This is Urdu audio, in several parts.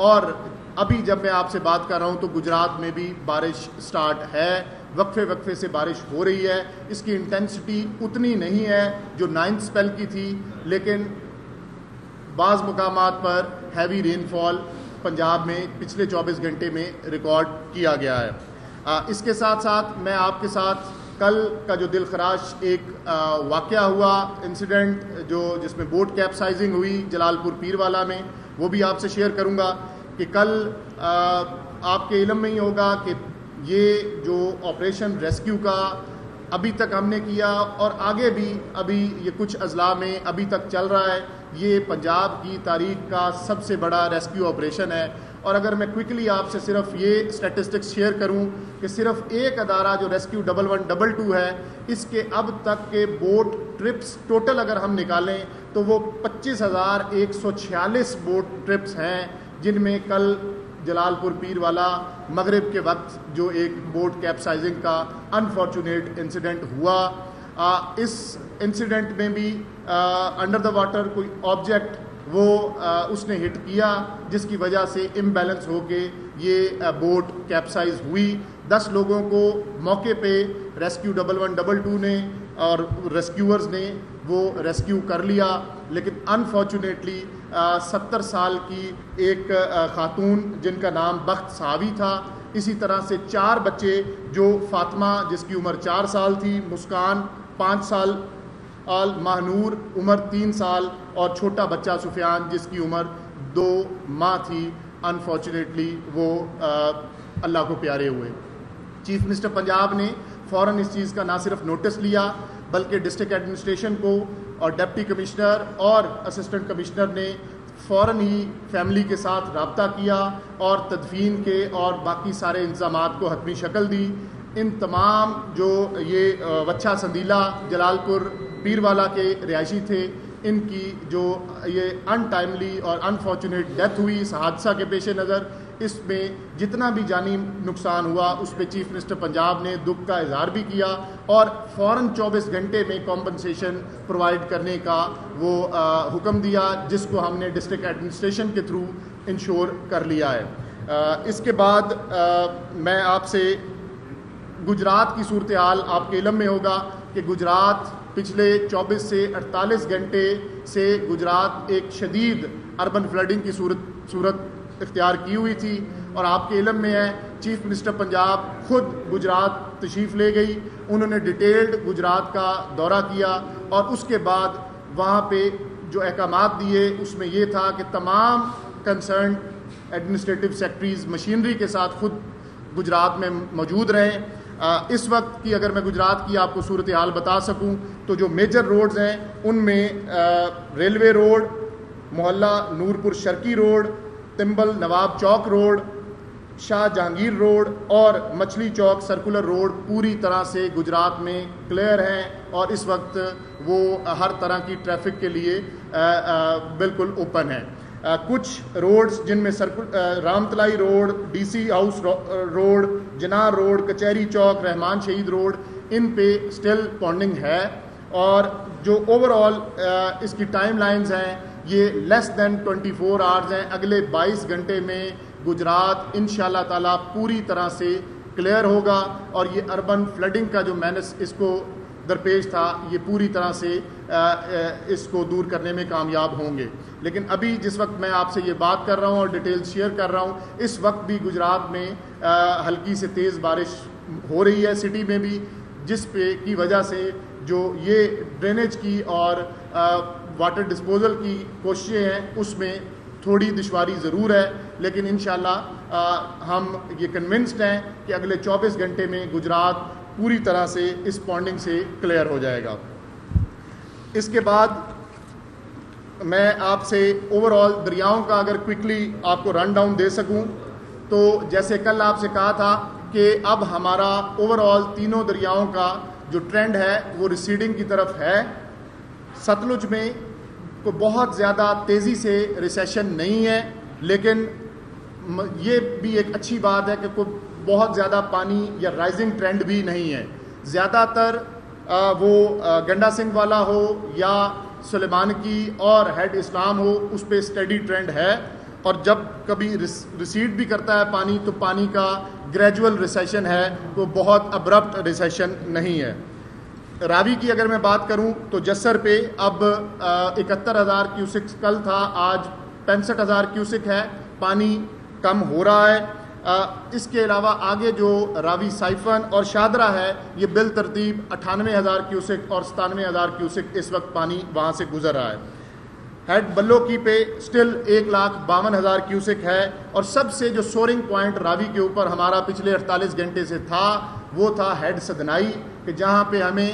اور ابھی جب میں آپ سے بات کر رہا ہوں تو گجرات میں بھی بارش سٹارٹ ہے، وقفے وقفے سے بارش ہو رہی ہے. اس کی انٹینسٹی اتنی نہیں ہے جو 9th اسپیل کی تھی، لیکن بعض مقامات پر ہیوی رین فال پنجاب میں پچھلے 24 گھنٹے میں ریکارڈ کیا گیا ہے. اس کے ساتھ ساتھ میں آپ کے ساتھ کل کا جو دل خراش ایک واقعہ ہوا، انسیڈنٹ جس میں بوٹ کیپسائزنگ ہوئی جلال پور پیروالا میں، وہ بھی آپ سے شیئر کروں گا. کہ کل آپ کے علم میں ہی ہوگا کہ یہ جو آپریشن ریسکیو کا ابھی تک ہم نے کیا اور آگے بھی ابھی یہ کچھ اضلاع میں ابھی تک چل رہا ہے، یہ پنجاب کی تاریخ کا سب سے بڑا ریسکیو آپریشن ہے. اور اگر میں کوئکلی آپ سے صرف یہ اسٹیٹسٹکس شیئر کروں کہ صرف ایک ادارہ جو ریسکیو 1122 ہے، اس کے اب تک کے بوٹ ٹرپس ٹوٹل اگر ہم نکالیں تو وہ 25,146 بوٹ ٹرپس ہیں، جن میں کل جلال پور پیروالا مغرب کے وقت جو ایک بوٹ کیپسائزنگ کا انفارچونیٹ انسیڈنٹ ہوا. اس انسیڈنٹ میں بھی انڈر دا واٹر کوئی آبجیکٹ وہ اس نے ہٹ کیا، جس کی وجہ سے امبیلنس ہو کے یہ بوٹ کیپسائز ہوئی. 10 لوگوں کو موقع پہ ریسکیو 1122 نے اور ریسکیورز نے وہ ریسکیو کر لیا، لیکن انفارچونیٹلی 70 سال کی ایک خاتون جن کا نام بخت صحاوی تھا، اسی طرح سے 4 بچے جو فاطمہ جس کی عمر 4 سال تھی، مسکان 5 سال، ماہنور عمر 3 سال اور چھوٹا بچہ سفیان جس کی عمر 2 ماہ تھی، انفارچونیٹلی وہ اللہ کو پیارے ہوئے. چیف منسٹر پنجاب نے فوراً اس چیز کا نہ صرف نوٹس لیا بلکہ ڈسٹرکٹ ایڈمنسٹریشن کو اور ڈپٹی کمشنر اور اسسٹنٹ کمشنر نے فوراً ہی فیملی کے ساتھ رابطہ کیا اور تدفین کے اور باقی سارے انتظامات کو حتمی شکل دی. ان تمام جو یہ وچھا سندیلا جلال پور پیروالا کے رہائشی تھے، ان کی جو یہ ان ٹائملی اور انفارچونیٹ ڈیتھ ہوئی اس حادثہ کے پیش نظر، اس میں جتنا بھی جانی نقصان ہوا اس پہ چیف منسٹر پنجاب نے دکھ کا اظہار بھی کیا اور فوراً 24 گھنٹے میں کمپنسیشن پرووائڈ کرنے کا وہ حکم دیا، جس کو ہم نے ڈسٹرکٹ ایڈمنسٹریشن کے تھرو انشور کر لیا ہے. اس کے بعد میں آپ سے گجرات کی صورتحال، آپ کے علم میں ہوگا کہ گجرات پچھلے 24 سے 48 گھنٹے سے گجرات ایک شدید اربن فلڈنگ کی صورت اختیار کی ہوئی تھی، اور آپ کے علم میں ہے چیف منسٹر پنجاب خود گجرات تشریف لے گئی. انہوں نے ڈیٹیلڈ گجرات کا دورہ کیا اور اس کے بعد وہاں پہ جو احکامات دیے اس میں یہ تھا کہ تمام کنسرن ایڈمنسٹریٹو سیکٹریز مشینری کے ساتھ خود گجرات میں موجود رہیں. اس وقت کی اگر میں گجرات کی آپ کو صورتحال بتا سکوں تو جو میجر روڈز ہیں ان میں ریلوے روڈ، محلہ نورپور شرکی روڈ، تمبل نواب چوک روڈ، شاہ جہانگیر روڈ اور مچھلی چوک سرکولر روڈ پوری طرح سے گجرات میں کلیئر ہیں اور اس وقت وہ ہر طرح کی ٹریفک کے لیے بالکل اوپن ہیں. کچھ روڈز جن میں Ram Talai road, D C house road, Jinnah road, Kachehri Chowk, رحمان شہید روڈ، ان پہ سٹل پونڈنگ ہے، اور جو اوور آل اس کی ٹائم لائنز ہیں یہ لیس دین 24 آورز ہیں. اگلے 22 گھنٹے میں گجرات انشاءاللہ تعالیٰ پوری طرح سے کلیئر ہوگا اور یہ اربن فلڈنگ کا جو مینس اس کو درپیش تھا یہ پوری طرح سے اس کو دور کرنے میں کامیاب ہوں گے. لیکن ابھی جس وقت میں آپ سے یہ بات کر رہا ہوں اور ڈیٹیل شیئر کر رہا ہوں، اس وقت بھی گجرات میں ہلکی سے تیز بارش ہو رہی ہے سٹی میں بھی، جس پہ کی وجہ سے جو یہ ڈرینیج کی اور واٹر ڈسپوزل کی کوششیں ہیں اس میں تھوڑی دشواری ضرور ہے، لیکن انشاءاللہ ہم یہ کنونسڈ ہیں کہ اگلے 24 گھنٹے میں گجرات پوری طرح سے اس پونڈنگ سے کلیئر ہو جائے گا. اس کے بعد میں آپ سے اوور آل دریاؤں کا اگر کوئکلی آپ کو رن ڈاؤن دے سکوں تو جیسے کل آپ سے کہا تھا کہ اب ہمارا اوور آل تینوں دریاؤں کا جو ٹرینڈ ہے وہ ریسیڈنگ کی طرف ہے. ستلج میں کوئی بہت زیادہ تیزی سے ریسیشن نہیں ہے، لیکن یہ بھی ایک اچھی بات ہے کہ کوئی بہت زیادہ پانی یا رائزنگ ٹرینڈ بھی نہیں ہے. زیادہ تر وہ گنڈا سنگھ والا ہو یا سلیمان کی اور ہیڈ اسلام ہو اس پہ اسٹڈی ٹرینڈ ہے. اور جب کبھی ریسیڈ بھی کرتا ہے پانی تو پانی کا گریجول ریسیشن ہے، وہ بہت ابرپٹ ریسیشن نہیں ہے۔ راوی کی اگر میں بات کروں تو جسر پہ اب 71,000 کیوسک کل تھا، آج 65,000 کیوسک ہے، پانی کم ہو رہا ہے۔ اس کے علاوہ آگے جو راوی سائفن اور شادرہ ہے یہ بالترتیب 98,000 کیوسک اور 97,000 کیوسک اس وقت پانی وہاں سے گزر رہا ہے۔ ہیڈ بلو کی پہ سٹل 1,52,000 کیوسک ہے، اور سب سے جو سورنگ پوائنٹ راوی کے اوپر ہمارا پچھلے 48 گھنٹے سے تھا وہ تھا ہیڈ سدنائی، کہ جہاں پہ ہمیں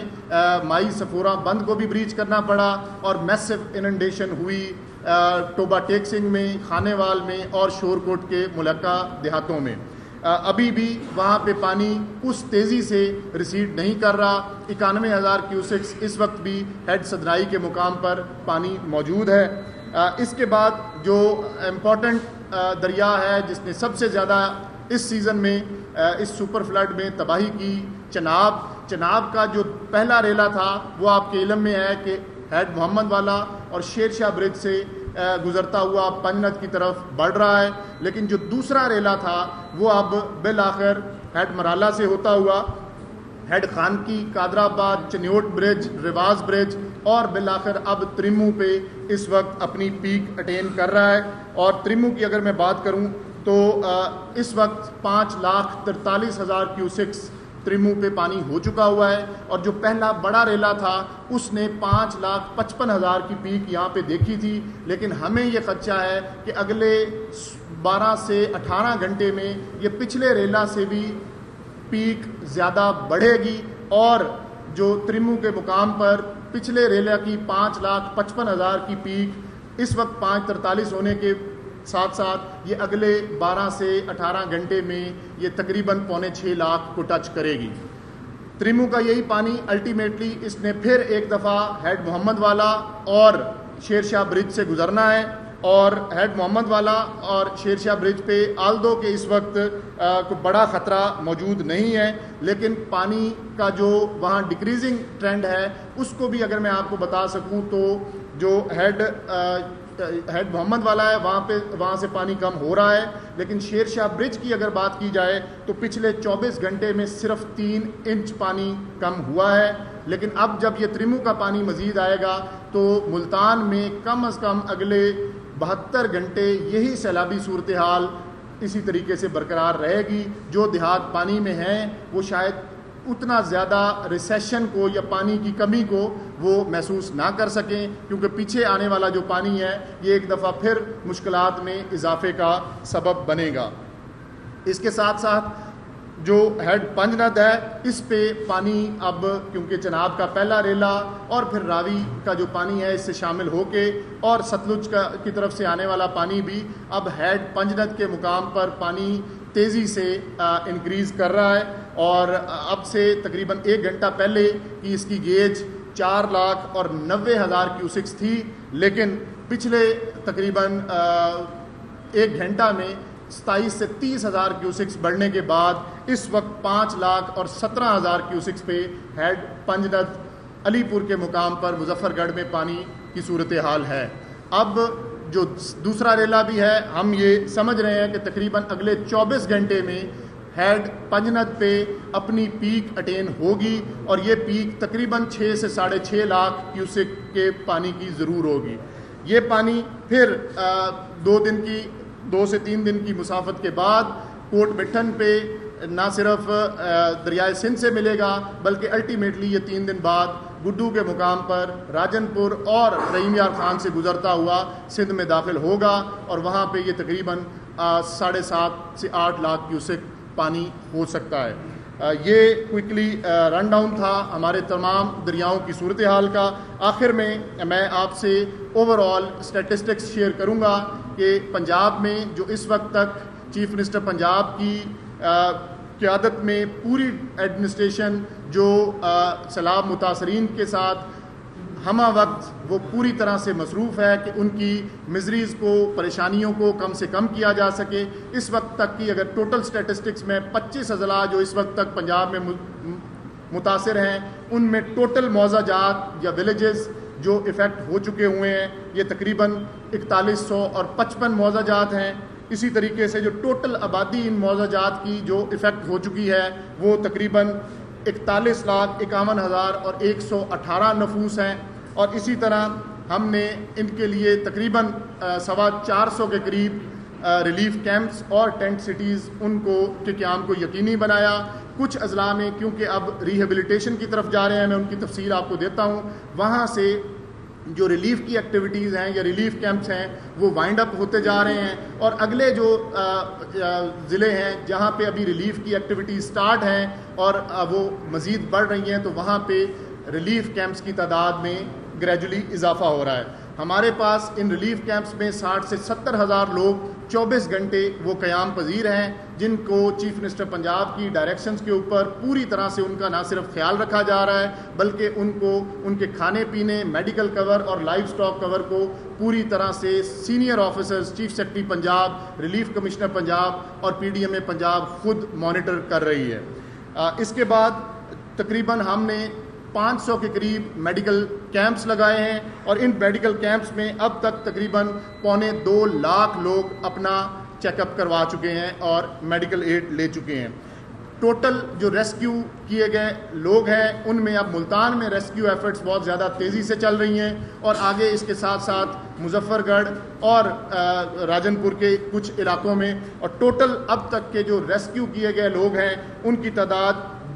مائی سفورہ بند کو بھی بریچ کرنا پڑا اور میسو اننڈیشن ہوئی ٹوبا ٹیکسنگ میں، خانے وال میں اور شور کوٹ کے ملکہ دیہاتوں میں۔ ابھی بھی وہاں پہ پانی اس تیزی سے ریسیڈ نہیں کر رہا، 91,000 کیوسکس اس وقت بھی ہیڈ سدنائی کے مقام پر پانی موجود ہے۔ اس کے بعد جو امپورٹنٹ دریا ہے جس نے سب سے زیادہ اس سیزن میں اس سپر فلڈ میں تباہی کی، چناب کا جو پہلا ریلا تھا وہ آپ کے علم میں ہے کہ ہیڈ محمد والا اور شیر شاہ برج سے گزرتا ہوا پنجنت کی طرف بڑھ رہا ہے، لیکن جو دوسرا ریلا تھا وہ اب بالآخر ہیڈ مرالا سے ہوتا ہوا ہیڈ خانکی، قادر آباد، چنیوٹ برج، رواز برج اور بالآخر اب تریمو پہ اس وقت اپنی پیک اٹین کر رہا ہے۔ اور تریمو کی اگر میں بات کروں تو اس وقت 5,43,000 کیوسکس تریمو پہ پانی ہو چکا ہوا ہے، اور جو پہلا بڑا ریلا تھا اس نے 5,55,000 کی پیک یہاں پہ دیکھی تھی، لیکن ہمیں یہ خدشہ ہے کہ اگلے 12 سے 18 گھنٹے میں یہ پچھلے ریلا سے بھی پیک زیادہ بڑھے گی، اور جو تریمو کے مقام پر پچھلے ریلا کی 5,55,000 کی پیک اس وقت 5,43 ہونے کے ساتھ ساتھ یہ اگلے 12 سے 18 گھنٹے میں یہ تقریباً 5.25 لاکھ کو ٹچ کرے گی۔ تریمو کا یہی پانی الٹیمیٹلی اس نے پھر ایک دفعہ ہیڈ محمد والا اور شیر شاہ برج سے گزرنا ہے، اور ہیڈ محمد والا اور شیر شاہ برج پہ آلدو کے اس وقت کوئی بڑا خطرہ موجود نہیں ہے، لیکن پانی کا جو وہاں ڈکریزنگ ٹرینڈ ہے اس کو بھی اگر میں آپ کو بتا سکوں تو جو ہیڈ محمد والا ہے وہاں سے پانی کم ہو رہا ہے، لیکن شیر شاہ برج کی اگر بات کی جائے تو پچھلے 24 گھنٹے میں صرف 3 انچ پانی کم ہوا ہے، لیکن اب جب یہ تریمو کا پانی مزید آئے گا تو ملتان میں کم از کم اگلے 72 گھنٹے یہی سیلابی صورتحال اسی طریقے سے برقرار رہے گی۔ جو دیہات پانی میں ہیں وہ شاید اتنا زیادہ ریسیشن کو یا پانی کی کمی کو وہ محسوس نہ کر سکیں، کیونکہ پیچھے آنے والا جو پانی ہے یہ ایک دفعہ پھر مشکلات میں اضافے کا سبب بنے گا۔ اس کے ساتھ ساتھ جو ہیڈ پنجنت ہے اس پہ پانی اب کیونکہ چناب کا پہلا ریلا اور پھر راوی کا جو پانی ہے اس سے شامل ہو کے اور ستلج کی طرف سے آنے والا پانی بھی اب ہیڈ پنجنت کے مقام پر پانی تیزی سے انکریز کر رہا ہے، اور اب سے تقریباً 1 گھنٹہ پہلے کی اس کی گیج 4,90,000 کیوسکس تھی، لیکن پچھلے تقریباً 1 گھنٹہ میں 27 سے 30,000 کیوسکس بڑھنے کے بعد اس وقت 5,17,000 کیوسکس پہ ہیڈ پنجنت علی پور کے مقام پر مظفر گڑھ میں پانی کی صورتحال ہے۔ اب جو دوسرا ریلا بھی ہے ہم یہ سمجھ رہے ہیں کہ تقریباً اگلے 24 گھنٹے میں ہیڈ پنجنت پہ اپنی پیک اٹین ہوگی، اور یہ پیک تقریباً 6 سے 6.5 لاکھ کیوسک کے پانی کی ضرور ہوگی۔ یہ پانی پھر 2 سے 3 دن کی مسافت کے بعد کوٹ مٹھن پہ نہ صرف دریائے سندھ سے ملے گا بلکہ الٹیمیٹلی یہ 3 دن بعد گڈو کے مقام پر راجن پور اور رحیم یار خان سے گزرتا ہوا سندھ میں داخل ہوگا، اور وہاں پہ یہ تقریباً 7.5 سے 8 لاکھ کیوسک پانی ہو سکتا ہے۔ یہ کوئکلی رن ڈاؤن تھا ہمارے تمام دریاؤں کی صورتحال کا۔ آخر میں آپ سے اوور آل اسٹیٹسٹکس شیئر کروں گا کہ پنجاب میں جو اس وقت تک چیف منسٹر پنجاب کی قیادت میں پوری ایڈمنسٹریشن جو سیلاب متاثرین کے ساتھ ہمہ وقت وہ پوری طرح سے مصروف ہے کہ ان کی مزریز کو، پریشانیوں کو کم سے کم کیا جا سکے۔ اس وقت تک کی اگر ٹوٹل سٹیٹسٹکس میں 25 اضلاع جو اس وقت تک پنجاب میں متاثر ہیں ان میں ٹوٹل معاوضہ جات یا ولیجز جو افیکٹ ہو چکے ہوئے ہیں یہ تقریباً 4100 اور 55 معاوضہ جات ہیں. اسی طریقے سے جو ٹوٹل آبادی ان معاوضہ جات کی جو افیکٹ ہو چکی ہے وہ تقریباً 41,51,000 اور 118 نفوس ہیں. اور اسی طرح ہم نے ان کے لیے تقریباً 450 کے قریب ریلیف کیمپس اور ٹینٹ سٹیز ان کو کے قیام کو یقینی بنایا. کچھ اضلاع میں کیونکہ اب ریہیبلیٹیشن کی طرف جا رہے ہیں, میں ان کی تفصیل آپ کو دیتا ہوں. وہاں سے جو ریلیف کی ایکٹیویٹیز ہیں یا ریلیف کیمپس ہیں وہ وائنڈ اپ ہوتے جا رہے ہیں, اور اگلے جو ضلع ہیں جہاں پہ ابھی ریلیف کی ایکٹیویٹیز سٹارٹ ہیں اور وہ مزید بڑھ رہی ہیں, تو وہاں پہ ریلیف کیمپس کی تعداد میں گریجولی اضافہ ہو رہا ہے. ہمارے پاس ان ریلیف کیمپس میں 60 سے 70 ہزار لوگ 24 گھنٹے وہ قیام پذیر ہیں, جن کو چیف منسٹر پنجاب کی ڈائریکشنز کے اوپر پوری طرح سے ان کا نہ صرف خیال رکھا جا رہا ہے بلکہ ان کو ان کے کھانے پینے, میڈیکل کور اور لائف سٹاک کور کو پوری طرح سے senior officers, chief secretary Punjab, relief commissioner Punjab اور پی ڈی ایم اے پنجاب خود مانیٹر کر رہی ہے. اس کے بعد تقریباً ہم نے 500 کے قریب میڈیکل کیمپس لگائے ہیں, اور ان میڈیکل کیمپس میں اب تک تقریباً 2.25 لاکھ لوگ اپنا چیک اپ کروا چکے ہیں اور میڈیکل ایڈ لے چکے ہیں. ٹوٹل جو ریسکیو کیے گئے لوگ ہیں ان میں اب ملتان میں ریسکیو ایفرٹس بہت زیادہ تیزی سے چل رہی ہیں, اور آگے اس کے ساتھ ساتھ مظفر گڑھ اور راجن پور کے کچھ علاقوں میں, اور ٹوٹل اب تک کے جو ریسکیو کیے گئے لوگ ہیں ان کی تعداد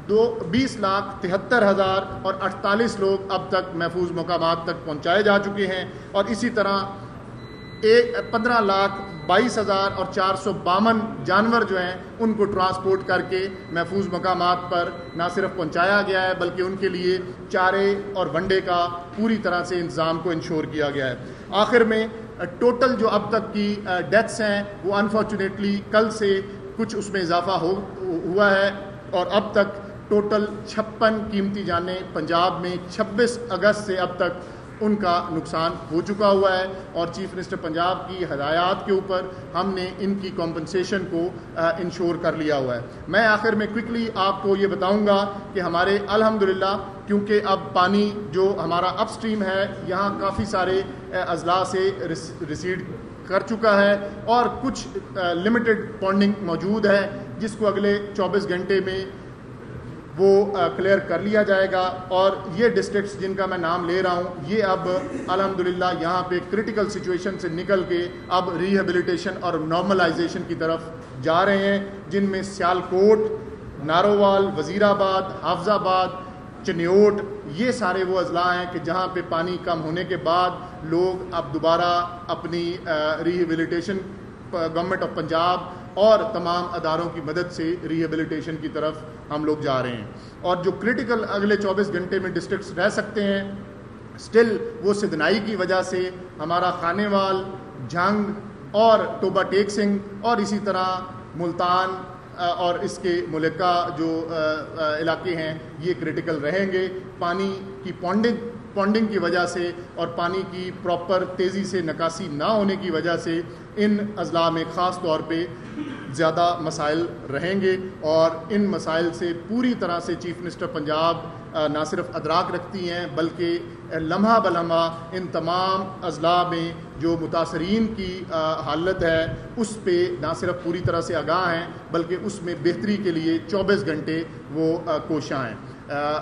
20,73,000 اور 48 لوگ اب تک محفوظ مقامات تک پہنچائے جا چکے ہیں. اور اسی طرح 15,22,000 اور 452 جانور جو ہیں ان کو ٹرانسپورٹ کر کے محفوظ مقامات پر نہ صرف پہنچایا گیا ہے بلکہ ان کے لیے چارے اور ونڈے کا پوری طرح سے انتظام کو انشور کیا گیا ہے. آخر میں ٹوٹل جو اب تک کی ڈیتھس ہیں وہ انفارچونیٹلی کل سے کچھ اس میں اضافہ ہوا ہے, اور اب تک ٹوٹل 56 قیمتی جانیں پنجاب میں 26 اگست سے اب تک ان کا نقصان ہو چکا ہوا ہے. اور چیف منسٹر پنجاب کی ہدایات کے اوپر ہم نے ان کی کمپنسیشن کو انشور کر لیا ہوا ہے. میں آخر میں کوئکلی آپ کو یہ بتاؤں گا کہ ہمارے الحمدللہ کیونکہ اب پانی جو ہمارا اپ سٹریم ہے یہاں کافی سارے اضلاع سے ریسیڈ کر چکا ہے, اور کچھ لمیٹڈ پونڈنگ موجود ہے جس کو اگلے 24 گھنٹے میں وہ کلیئر کر لیا جائے گا. اور یہ ڈسٹرکٹس جن کا میں نام لے رہا ہوں یہ اب الحمدللہ یہاں پہ کرٹیکل سچویشن سے نکل کے اب ریہیبلیٹیشن اور نارملائزیشن کی طرف جا رہے ہیں, جن میں سیالکوٹ, نارووال, وزیر آباد, حافظ آباد, چنیوٹ, یہ سارے وہ اضلاع ہیں کہ جہاں پہ پانی کم ہونے کے بعد لوگ اب دوبارہ اپنی ریہیبلیٹیشن گورنمنٹ آف پنجاب اور تمام اداروں کی مدد سے ریہیبلیٹیشن کی طرف ہم لوگ جا رہے ہیں. اور جو کرٹیکل اگلے 24 گھنٹے میں ڈسٹرکٹس رہ سکتے ہیں سٹل وہ سدنائی کی وجہ سے ہمارا خانیوال, جھنگ اور ٹوبا ٹیک سنگھ اور اسی طرح ملتان اور اس کے ملکہ جو علاقے ہیں یہ کرٹیکل رہیں گے. پانی کی پونڈنگ کی وجہ سے اور پانی کی پراپر تیزی سے نکاسی نہ ہونے کی وجہ سے ان اضلاع میں خاص طور پہ زیادہ مسائل رہیں گے, اور ان مسائل سے پوری طرح سے چیف منسٹر پنجاب نہ صرف ادراک رکھتی ہیں بلکہ لمحہ بلمحہ ان تمام اضلاع میں جو متاثرین کی حالت ہے اس پہ نہ صرف پوری طرح سے آگاہ ہیں بلکہ اس میں بہتری کے لیے 24 گھنٹے وہ کوشاں ہیں.